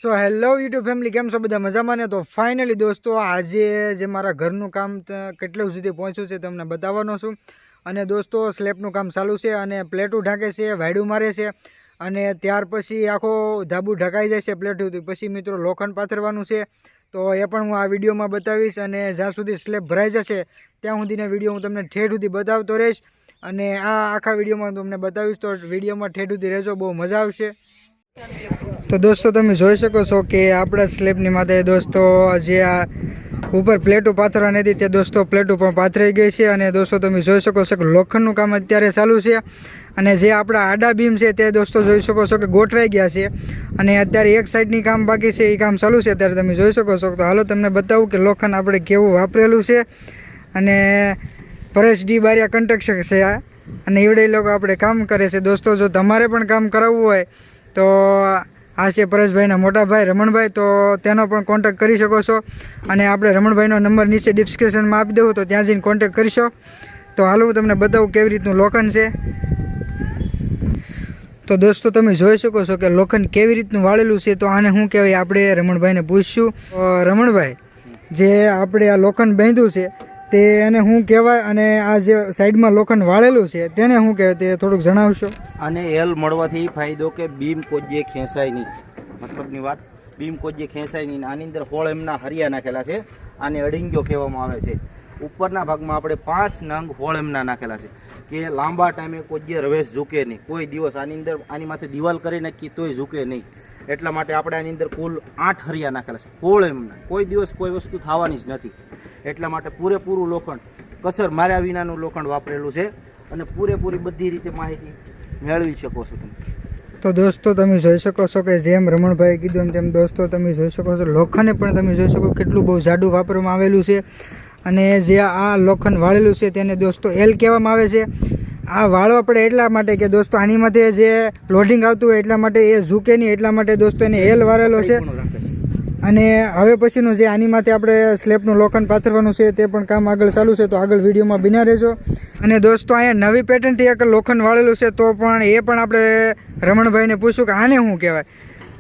So hello YouTube family, કેમ છો બધા મજામાં ને? તો ફાઇનલી દોસ્તો આજે જે મારા ઘરનું કામ કેટલું સુધી પહોંચ્યું છે તમને બતાવવાનો છું. અને દોસ્તો સ્લેબનું કામ ચાલુ છે અને પ્લેટું ઢાંકે છે, વાયડું મારે છે અને ત્યાર પછી આખો ધાબુ ઢકાઈ જાય છે પ્લેટું. પછી મિત્રો લોખંડ પાથરવાનું છે, તો એ પણ હું આ વિડીયોમાં બતાવીશ. અને જ્યાં સુધી સ્લેબ ભરાઈ જશે ત્યાં સુધીના વિડીયો હું તમને ઠેઠ સુધી બતાવતો રહીશ. અને આ આખા વિડીયોમાં તમને બતાવીશ, તો વિડીયોમાં ઠેઠ સુધી રહેજો, બહુ મજા આવશે. તો દોસ્તો તમે જોઈ શકો છો કે આપણા સ્લેબની માથે દોસ્તો જે આ ઉપર પ્લેટો પાથરવાની હતી તે દોસ્તો પ્લેટો પણ પાથરાઈ ગઈ છે. અને દોસ્તો તમે જોઈ શકો છો કે લોખંડનું કામ અત્યારે ચાલુ છે. અને જે આપણા આડા બીમ છે તે દોસ્તો જોઈ શકો છો કે ગોઠવાઈ ગયા છે. અને અત્યારે એક સાઈડની કામ બાકી છે, એ કામ ચાલુ છે અત્યારે તમે જોઈ શકો છો. તો હાલો તમને બતાવું કે લોખંડ આપણે કેવું વાપરેલું છે. અને પરેશ ડી બારિયા કન્સ્ટ્રક્શન છે આ, અને એવડે લોકો આપણે કામ કરે છે. દોસ્તો જો તમારે પણ કામ કરાવવું હોય તો આ છે પરેશભાઈના મોટા ભાઈ રમણભાઈ, તો તેનો પણ કોન્ટેક્ટ કરી શકો છો. અને આપણે રમણભાઈનો નંબર નીચે ડિસ્ક્રિપ્શનમાં આપી દઉં, તો ત્યાં જઈને કોન્ટેક્ટ કરીશો. તો હાલો હું તમને બતાવું કેવી રીતનું લોખંડ છે. તો દોસ્તો તમે જોઈ શકો છો કે લોખંડ કેવી રીતનું વાળેલું છે. તો આને શું કહેવાય આપણે રમણભાઈને પૂછશું. રમણભાઈ, જે આપણે આ લોખંડ બાંધ્યું છે તે એને શું કહેવાય, અને આ જે સાઈડમાં લોખંડ વાળેલું છે તેને શું કહેવાય તે થોડુંક જણાવશો. આને એલ મળવાથી ફાયદો કે બીમ કોઈએ ખેંચાય નહીં, મતલબની વાત, બીમ કોઈએ ખેંચાય નહીં. આની અંદર હોળ એમના હરિયા નાખેલા છે, આને અડીંગ્યો કહેવામાં આવે છે. ઉપરના ભાગમાં આપણે 5 નંગ હોળ એમના નાખેલા છે કે લાંબા ટાઈમે કોઈએ રવેશ ઝૂકે નહીં, કોઈ દિવસ આની અંદર આની માથે દિવાલ કરી નાખી તોય ઝૂકે નહીં. એટલા માટે આપણે આની અંદર કુલ 8 હરિયા નાખેલા છે હોળ એમના, કોઈ દિવસ કોઈ વસ્તુ થવાની જ નથી. એટલા માટે પૂરેપૂરું લોખંડ કસર માર્યા વિનાનું લોખંડ વાપરેલું છે, અને પૂરેપૂરી બધી રીતે માહિતી મેળવી શકો છો તમે. તો દોસ્તો તમે જોઈ શકો છો કે જેમ રમણભાઈ કીધું તેમ દોસ્તો તમે જોઈ શકો છો લોખંડને પણ તમે જોઈ શકો કેટલું બહુ જાડું વાપરવામાં આવેલું છે. અને જે આ લોખંડ વાળેલું છે તેને દોસ્તો એલ કહેવામાં આવે છે. આ વાળવા પડે એટલા માટે કે દોસ્તો આની માથે જે લોડિંગ આવતું હોય એટલા માટે એ ઝૂકે નહીં, એટલા માટે દોસ્તો એને એલ વાળેલો છે. અને હવે પછીનું જે આની માથે આપણે સ્લેબનું લોખંડ પાથરવાનું છે તે પણ કામ આગળ ચાલુ છે, તો આગળ વિડીયોમાં બન્યા રહેજો. અને દોસ્તો અહીંયા નવી પેટર્નથી એક લોખંડ વાળેલું છે, તો પણ એ પણ આપણે રમણભાઈને પૂછ્યું કે આને શું કહેવાય.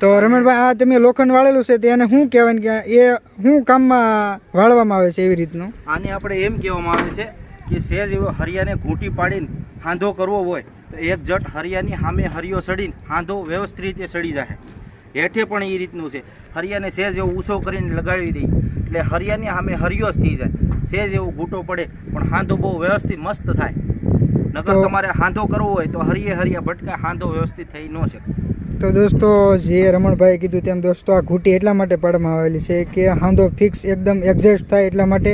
તો રમણભાઈ, આ તમે લોખંડ વાળેલું છે તેને શું કહેવાય કે એ શું કામમાં વાળવામાં આવે છે એવી રીતનું? આને આપણે એમ કહેવામાં આવે છે કે સહેજ એવો હરિયાને ઘૂંટી પાડીને હાંધો કરવો હોય તો એક જટ હરિયાની સામે હરિયો સડીને હાંધો વ્યવસ્થિત રીતે સડી જાય. હેઠે પણ એ રીતનું છે, હરિયાને સહેજ એવો ઊંચો કરીને લગાડી દઈ એટલે હરિયાની સામે હરિયો જ થઈ જાય. સહેજ એવો ઘૂંટો પડે પણ હાંધો બહુ વ્યવસ્થિત મસ્ત થાય. નકર તમારે હાંધો કરવો હોય તો હરિયા ભટકા, હાંધો વ્યવસ્થિત થઈ ન શકે. તો દોસ્તો જે રમણભાઈ કીધું તેમ દોસ્તો આ ઘૂંટી એટલા માટે પાડવામાં આવેલી છે કે હાંધો ફિક્સ એકદમ એક્ઝેક્ટ થાય એટલા માટે.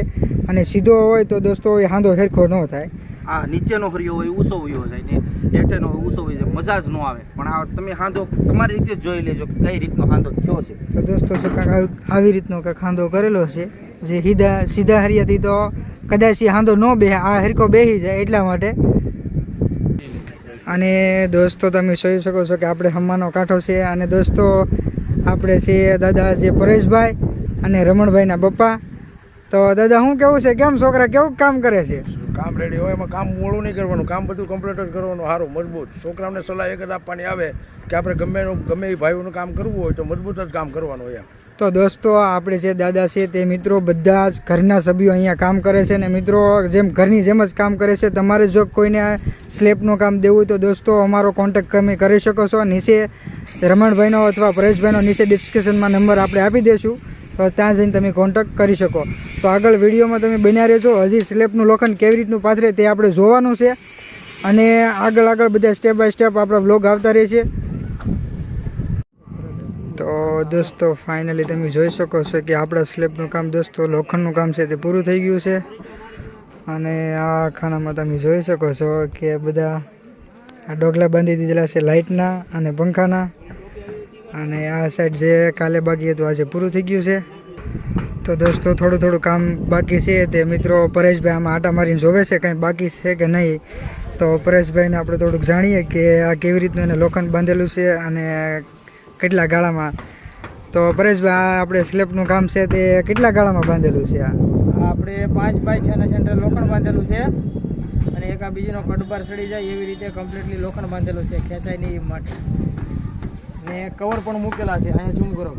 અને સીધો હોય તો દોસ્તો એ હાંધો હેરખો ન થાય. આ નીચેનો હરિયો હોય ઊંચો વયો જાય ને હેઠેનો ઊંચો વયો જાય, મજા જ ન આવે. પણ આ તમે હાંધો તમારી રીતે જોઈ લેજો કે કઈ રીતનો હાંધો થયો છે. તો દોસ્તો જો કાંઈક આવી રીતનો કાંઈક હાંધો કરેલો છે, જે સીધા હરિયાથી તો કદાચ એ હાંધો ન બેસે, આ હરખો બેસી જાય એટલા માટે. અને દોસ્તો તમે જોઈ શકો છો કે આપણે હમ્માનો કાંઠો છે. અને દોસ્તો આપણે છે દાદા જે પરેશભાઈ અને રમણભાઈના પપ્પા. તો દાદા શું કેવું છે, કેમ છોકરા કેવું કામ કરે છે? કામ રેડી હોય, એમાં કામ મોડું નહીં કરવાનું, કામ બધું કમ્પ્લીટ જ કરવાનું, સારું મજબૂત. છોકરાઓને સલાહ એક જ આપવાની આવે કે આપણે ગમે એ ભાઈઓનું કામ કરવું હોય તો મજબૂત જ કામ કરવાનું હોય. તો દોસ્તો આપણે જે દાદા છે તે મિત્રો બધા જ ઘરના સભ્યો અહીંયા કામ કરે છે. ને મિત્રો જેમ ઘરની જેમ જ કામ કરે છે. તમારે જો કોઈને સ્લેબનું કામ દેવું હોય તો દોસ્તો અમારો કોન્ટેક્ટ તમે કરી શકો છો. નીચે રમણભાઈનો અથવા પરેશભાઈનો નીચે ડિસ્ક્રિપ્શનમાં નંબર આપણે આપી દઈશું, તો ત્યાં જઈને તમે કોન્ટેક્ટ કરી શકો. તો આગળ વિડીયોમાં તમે બન્યા રહેજો. હજી સ્લેબનું લોખંડ કેવી રીતનું પાથરે તે આપણે જોવાનું છે. અને આગળ બધા સ્ટેપ બાય સ્ટેપ આપણા વ્લોગ આવતા રહેશે. તો દોસ્તો ફાઇનલી તમે જોઈ શકો છો કે આપણા સ્લેબનું કામ દોસ્તો લોખંડનું કામ છે તે પૂરું થઈ ગયું છે. અને આ ખાનામાં તમે જોઈ શકો છો કે બધા આ ડોગલા બાંધી દીધેલા છે લાઇટના અને પંખાના. અને આ સાઈડ જે કાલે બાકી હતું આજે પૂરું થઈ ગયું છે. તો દોસ્તો થોડું કામ બાકી છે તે મિત્રો પરેશભાઈ આમાં આટા મારીને જોવે છે કંઈ બાકી છે કે નહીં. તો પરેશભાઈને આપણે થોડુંક જાણીએ કે આ કેવી રીતનું એને લોખંડ બાંધેલું છે અને કેટલા ગાળામાં. તો પરેશભાઈ આ આપણે સ્લેબનું કામ છે તે કેટલા ગાળામાં બાંધેલું છે? આપણે 5 બાય 6 સેન્ટર લોખંડ બાંધેલું છે. અને એક આ બીજીનો કટબાર સડી જાય એવી રીતે કમ્પ્લીટલી લોખંડ બાંધેલું છે, ખેંચાય નહીં એ માટે. અને કવર પણ મૂકેલા છે, અહીંયા ઝૂમ કરો.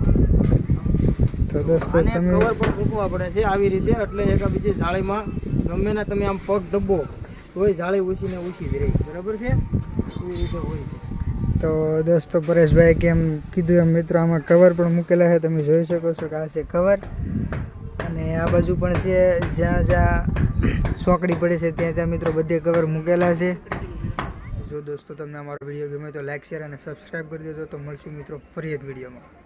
તો દોસ્તો અને તમે કવર પણ મૂકવા પડે છે આવી રીતે, એટલે એકાબીજી જાળીમાં ગમે ના તમે આમ પગ દબો તોય જાળી ઊંચી ને ઊંચી જ રહી. બરાબર છે, એવી રીતે હોય છે. તો દોસ્તો પરેશભાઈ કેમ કીધું એમ મિત્રો આમાં કવર પણ મૂકેલા છે, તમે જોઈ શકો છો કે આ છે કવર. અને આ બાજુ પણ છે, જ્યાં જ્યાં સોકડી પડે છે ત્યાં ત્યાં મિત્રો બધે કવર મૂકેલા છે. જો દોસ્તો તમને અમારો વિડીયો ગમે તો લાઈક શેર અને સબસ્ક્રાઈબ કરી દેજો. તો મળશું મિત્રો ફરી એક વિડીયોમાં.